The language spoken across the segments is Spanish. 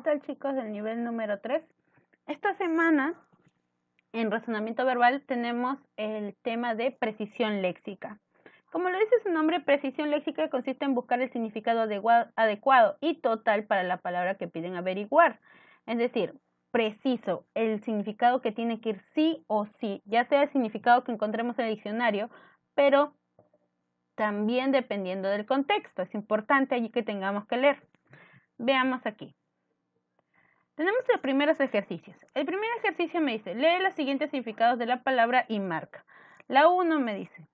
tal, chicos del nivel número 3? Esta semana en razonamiento verbal tenemos el tema de precisión léxica. Como lo dice su nombre, precisión léxica consiste en buscar el significado adecuado y total para la palabra que piden averiguar. Es decir, preciso, el significado que tiene que ir sí o sí, ya sea el significado que encontremos en el diccionario, pero también dependiendo del contexto. Es importante allí que tengamos que leer. Veamos aquí. Tenemos los primeros ejercicios. El primer ejercicio me dice, lee los siguientes significados de la palabra y marca. La 1 me dice,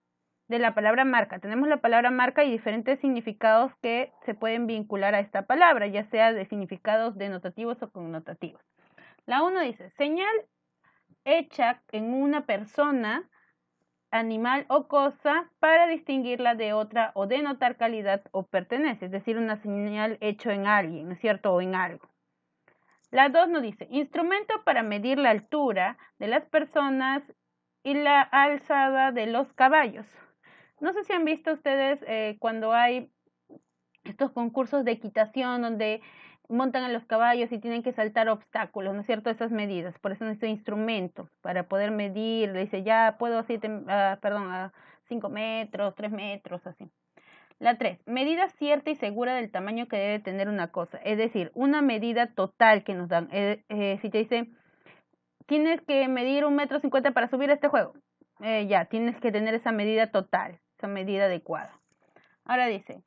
de la palabra marca. Tenemos la palabra marca y diferentes significados que se pueden vincular a esta palabra, ya sea de significados denotativos o connotativos. La 1 dice, señal hecha en una persona, animal o cosa para distinguirla de otra o denotar calidad o pertenencia, es decir, una señal hecha en alguien, ¿no es cierto? O en algo. La 2 nos dice, instrumento para medir la altura de las personas y la alzada de los caballos. No sé si han visto ustedes cuando hay estos concursos de equitación donde montan a los caballos y tienen que saltar obstáculos, ¿no es cierto? Esas medidas, por eso necesito instrumento para poder medir, le dice, ya puedo a 5 metros, 3 metros, así. La 3, medida cierta y segura del tamaño que debe tener una cosa, es decir, una medida total que nos dan. Si te dice, tienes que medir 1,50 m para subir a este juego, ya, tienes que tener esa medida total, esa medida adecuada. Ahora dice,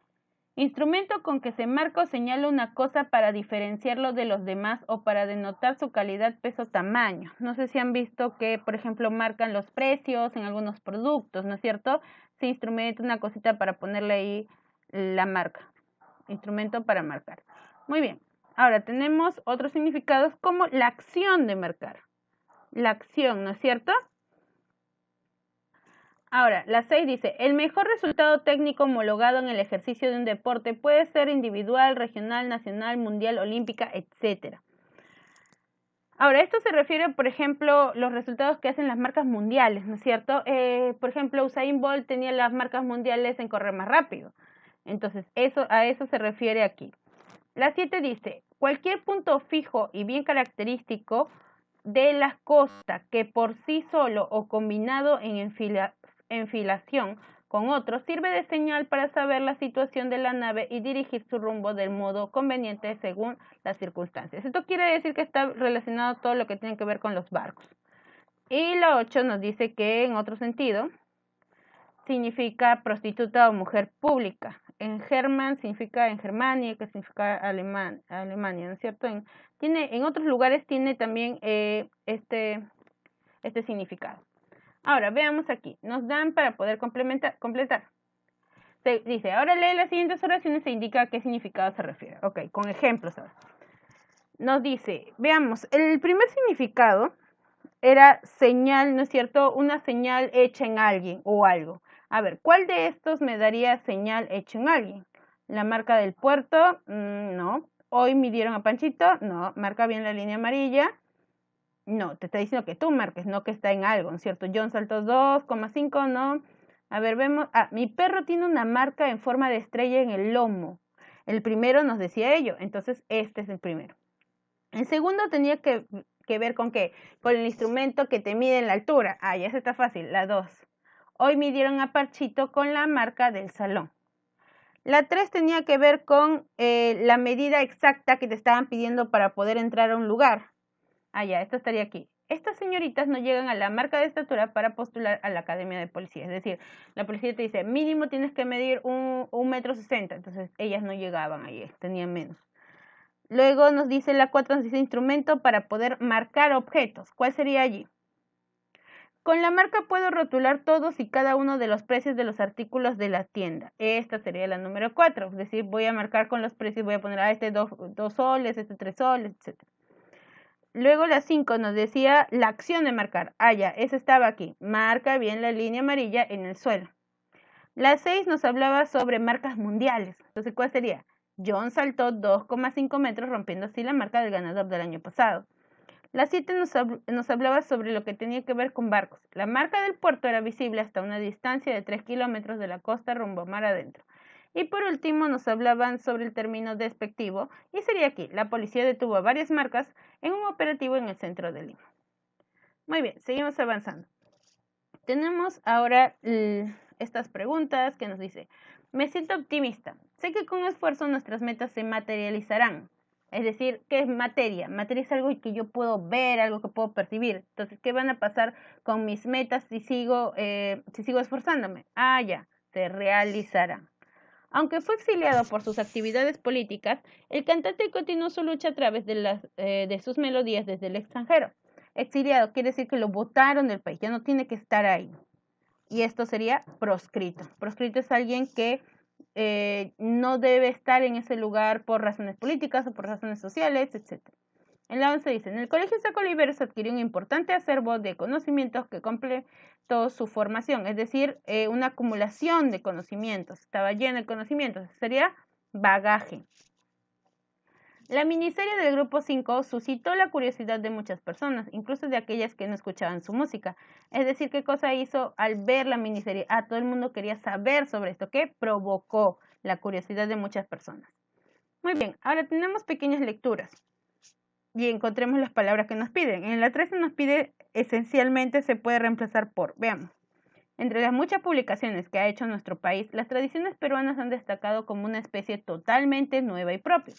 instrumento con que se marca o señala una cosa para diferenciarlo de los demás o para denotar su calidad, peso, tamaño. No sé si han visto que, por ejemplo, marcan los precios en algunos productos, ¿no es cierto? Ese instrumento, una cosita para ponerle ahí la marca. Instrumento para marcar. Muy bien. Ahora tenemos otros significados como la acción de marcar. La acción, ¿no es cierto? Ahora, la 6 dice, el mejor resultado técnico homologado en el ejercicio de un deporte puede ser individual, regional, nacional, mundial, olímpica, etc. Ahora, esto se refiere, por ejemplo, los resultados que hacen las marcas mundiales, ¿no es cierto? Por ejemplo, Usain Bolt tenía las marcas mundiales en correr más rápido. Entonces, a eso se refiere aquí. La 7 dice, cualquier punto fijo y bien característico de la costa que por sí solo o combinado en enfilación con otro sirve de señal para saber la situación de la nave y dirigir su rumbo del modo conveniente según las circunstancias. Esto quiere decir que está relacionado todo lo que tiene que ver con los barcos. Y la 8 nos dice que en otro sentido significa prostituta o mujer pública. En German significa en Germania, que significa Alemania, ¿no es cierto? En otros lugares tiene también este significado. Ahora, veamos aquí. Nos dan para poder completar. Dice, ahora lee las siguientes oraciones e indica a qué significado se refiere. Ok, con ejemplos ahora. Nos dice, veamos, el primer significado era señal, ¿no es cierto? Una señal hecha en alguien o algo. A ver, ¿cuál de estos me daría señal hecha en alguien? La marca del puerto, no. Hoy midieron a Panchito, no. Marca bien la línea amarilla. No, te está diciendo que tú marques, no que está en algo, ¿no es cierto? John saltó 2,5, no. A ver, vemos. Mi perro tiene una marca en forma de estrella en el lomo. El primero nos decía ello, entonces este es el primero. El segundo tenía que ver con qué, con el instrumento que te mide la altura. Ya se está fácil, la 2. Hoy midieron a Parchito con la marca del salón. La 3 tenía que ver con la medida exacta que te estaban pidiendo para poder entrar a un lugar. Ya, esto estaría aquí. Estas señoritas no llegan a la marca de estatura para postular a la academia de policía. Es decir, la policía te dice, mínimo tienes que medir 1,60 m. Entonces, ellas no llegaban ahí, tenían menos. Luego nos dice la 4, nos dice instrumento para poder marcar objetos. ¿Cuál sería allí? Con la marca puedo rotular todos y cada uno de los precios de los artículos de la tienda. Esta sería la número 4. Es decir, voy a marcar con los precios, voy a poner este 2 soles, este 3 soles, etc. Luego la 5 nos decía la acción de marcar. Ya, esa estaba aquí. Marca bien la línea amarilla en el suelo. La 6 nos hablaba sobre marcas mundiales. Entonces, ¿cuál sería? John saltó 2,5 metros rompiendo así la marca del ganador del año pasado. La 7 nos hablaba sobre lo que tenía que ver con barcos. La marca del puerto era visible hasta una distancia de 3 kilómetros de la costa rumbo a mar adentro. Y por último nos hablaban sobre el término despectivo y sería aquí, la policía detuvo a varias marcas en un operativo en el centro de Lima. Muy bien, seguimos avanzando. Tenemos ahora estas preguntas que nos dice, me siento optimista, sé que con esfuerzo nuestras metas se materializarán. Es decir, ¿qué es materia? Materia es algo que yo puedo ver, algo que puedo percibir. Entonces, ¿qué van a pasar con mis metas si sigo esforzándome? Ah, ya, se realizarán. Aunque fue exiliado por sus actividades políticas, el cantante continuó su lucha a través de sus melodías desde el extranjero. Exiliado quiere decir que lo botaron del país, ya no tiene que estar ahí. Y esto sería proscrito. Proscrito es alguien que no debe estar en ese lugar por razones políticas o por razones sociales, etc. En la 11 dice, en el Colegio Saco Oliveros adquirió un importante acervo de conocimientos que completó su formación, es decir, una acumulación de conocimientos, estaba lleno de conocimientos, sería bagaje. La miniserie del Grupo 5 suscitó la curiosidad de muchas personas, incluso de aquellas que no escuchaban su música. Es decir, ¿qué cosa hizo al ver la miniserie? Todo el mundo quería saber sobre esto, que provocó la curiosidad de muchas personas. Muy bien, ahora tenemos pequeñas lecturas y encontremos las palabras que nos piden. En la 13 nos pide esencialmente se puede reemplazar por, veamos. Entre las muchas publicaciones que ha hecho nuestro país, las tradiciones peruanas han destacado como una especie totalmente nueva y propia.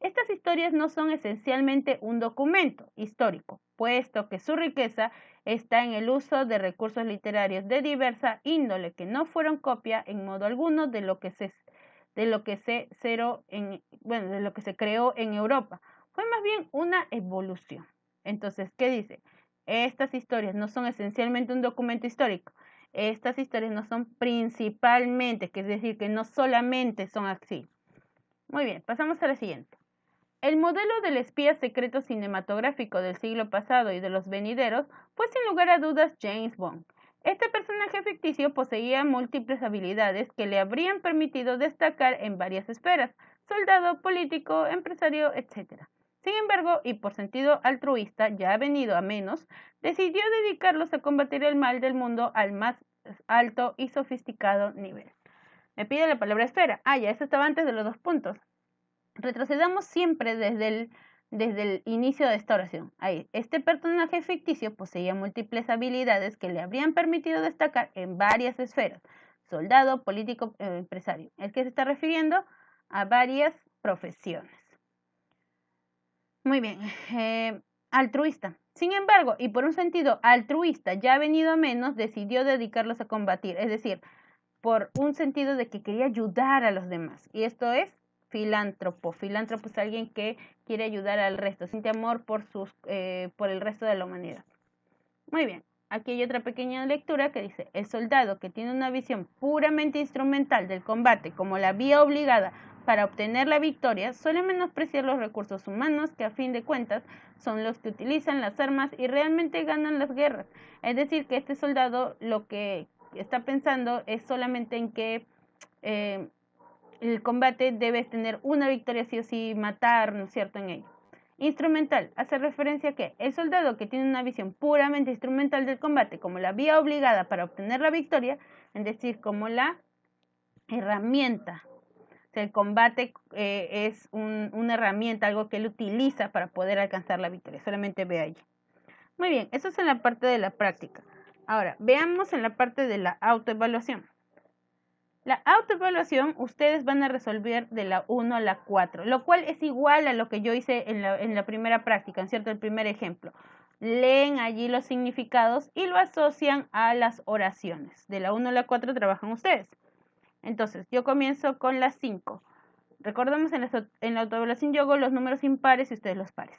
Estas historias no son esencialmente un documento histórico, puesto que su riqueza está en el uso de recursos literarios de diversa índole que no fueron copia en modo alguno de lo que se creó en Europa. Fue más bien una evolución. Entonces, ¿qué dice? Estas historias no son esencialmente un documento histórico. Estas historias no son principalmente, que es decir, que no solamente son así. Muy bien, pasamos a la siguiente. El modelo del espía secreto cinematográfico del siglo pasado y de los venideros fue sin lugar a dudas James Bond. Este personaje ficticio poseía múltiples habilidades que le habrían permitido destacar en varias esferas, soldado, político, empresario, etc. Sin embargo, y por sentido altruista, ya venido a menos, decidió dedicarlos a combatir el mal del mundo al más alto y sofisticado nivel. Me pide la palabra esfera. Ya, eso estaba antes de los 2 puntos. Retrocedamos siempre desde el inicio de esta oración. Ahí, este personaje ficticio poseía múltiples habilidades que le habrían permitido destacar en varias esferas, soldado, político, empresario. El que se está refiriendo a varias profesiones. Muy bien, altruista. Sin embargo, y por un sentido altruista ya venido a menos, decidió dedicarlos a combatir, es decir, por un sentido de que quería ayudar a los demás. Y esto es filántropo. Filántropo es alguien que quiere ayudar al resto, siente amor por el resto de la humanidad. Muy bien, aquí hay otra pequeña lectura que dice, el soldado que tiene una visión puramente instrumental del combate como la vía obligada para obtener la victoria, suele menospreciar los recursos humanos que a fin de cuentas son los que utilizan las armas y realmente ganan las guerras. Es decir, que este soldado lo que está pensando es solamente en que el combate debes tener una victoria sí o sí, matar, ¿no es cierto?, en ello. Instrumental, hace referencia a que el soldado que tiene una visión puramente instrumental del combate como la vía obligada para obtener la victoria, es decir, como la herramienta. O sea, el combate es una herramienta, algo que él utiliza para poder alcanzar la victoria, solamente ve allí. Muy bien, eso es en la parte de la práctica. Ahora, veamos en la parte de la autoevaluación. La autoevaluación ustedes van a resolver de la 1 a la 4, lo cual es igual a lo que yo hice en la primera práctica, en cierto, el primer ejemplo. Leen allí los significados y lo asocian a las oraciones. De la 1 a la 4 trabajan ustedes. Entonces, yo comienzo con la 5. Recordemos en la autoevaluación yo hago los números impares y ustedes los pares.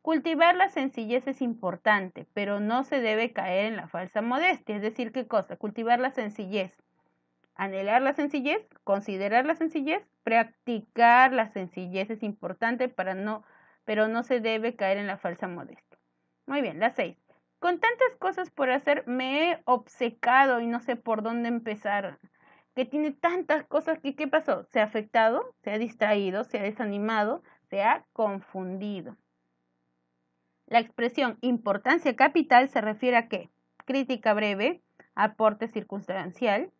Cultivar la sencillez es importante, pero no se debe caer en la falsa modestia. Es decir, ¿qué cosa? Cultivar la sencillez. Anhelar la sencillez, considerar la sencillez, practicar la sencillez es importante pero no se debe caer en la falsa modestia. Muy bien, la 6. Con tantas cosas por hacer me he obcecado y no sé por dónde empezar. Que tiene tantas cosas que ¿qué pasó? Se ha afectado, se ha distraído, se ha desanimado, se ha confundido. La expresión importancia capital se refiere a qué? Crítica breve, aporte circunstancial,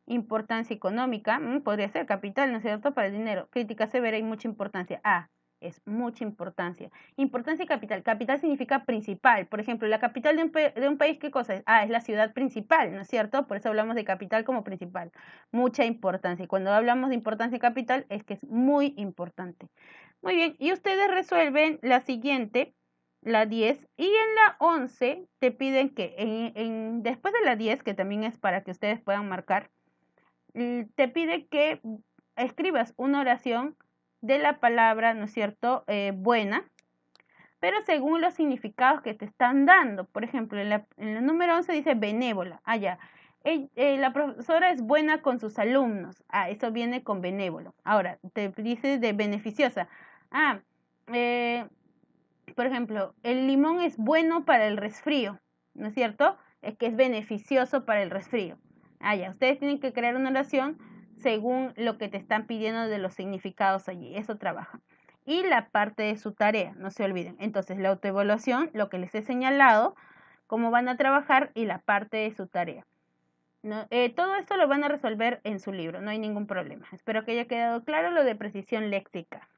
Importancia económica, podría ser capital, ¿no es cierto? Para el dinero. Crítica severa y mucha importancia. Ah, es mucha importancia. Importancia y capital. Capital significa principal. Por ejemplo, la capital de un país, ¿qué cosa es? Ah, es la ciudad principal, ¿no es cierto? Por eso hablamos de capital como principal. Mucha importancia. Y cuando hablamos de importancia y capital, es que es muy importante. Muy bien, y ustedes resuelven la siguiente, la 10, y en la 11 te piden que después de la 10, que también es para que ustedes puedan marcar, te pide que escribas una oración de la palabra, ¿no es cierto?, buena, pero según los significados que te están dando. Por ejemplo, en el número 11 dice benévola. Ah, ya. La profesora es buena con sus alumnos. Ah, eso viene con benévolo. Ahora, te dice de beneficiosa. Ah, por ejemplo, el limón es bueno para el resfrío, ¿no es cierto? Es que es beneficioso para el resfrío. Ah, ya, ustedes tienen que crear una oración según lo que te están pidiendo de los significados allí. Eso trabaja. Y la parte de su tarea, no se olviden. Entonces, la autoevaluación, lo que les he señalado, cómo van a trabajar y la parte de su tarea. ¿No? Todo esto lo van a resolver en su libro, no hay ningún problema. Espero que haya quedado claro lo de precisión léxica.